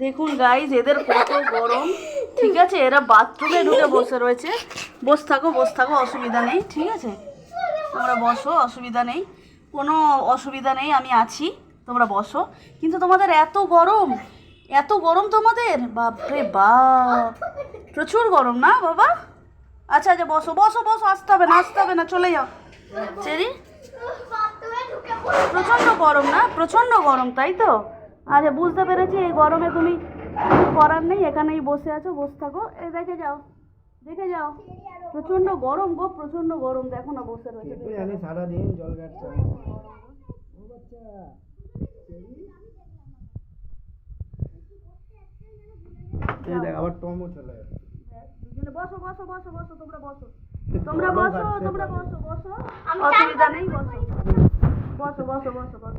দেখুন গাইজ, এদের কত গরম। ঠিক আছে, এরা বাথরুমে ঢুকে বসে রয়েছে। বসে থাকো, অসুবিধা নেই। ঠিক আছে, তোমরা বসো, অসুবিধা নেই, কোনো অসুবিধা নেই, আমি আছি, তোমরা বসো। কিন্তু তোমাদের এত গরম, এত গরম তোমাদের, বাপরে বাপ, প্রচুর গরম না বাবা? আচ্ছা আচ্ছা, বসো বসো বসো, আসতে হবে না, চলে যাও। চেরি, প্রচণ্ড গরম না? প্রচণ্ড গরম, তাই তো? আচ্ছা, বুঝতে পেরেছি। এই গরমে তুমি কিছু করার নেই, এখানেই বসে আছো, বসে থাকো। এই দেখে যাও, প্রচণ্ড গরম গো, প্রচণ্ড গরম। দেখো না, বসে রয়েছে। সারাদিন জল কাটছে। আবার টমও চলে যাবে। বসো বসো বসো বসো, তোমরা বসো, অসুবিধা নেই, বসো বসো বসো বসো বসো।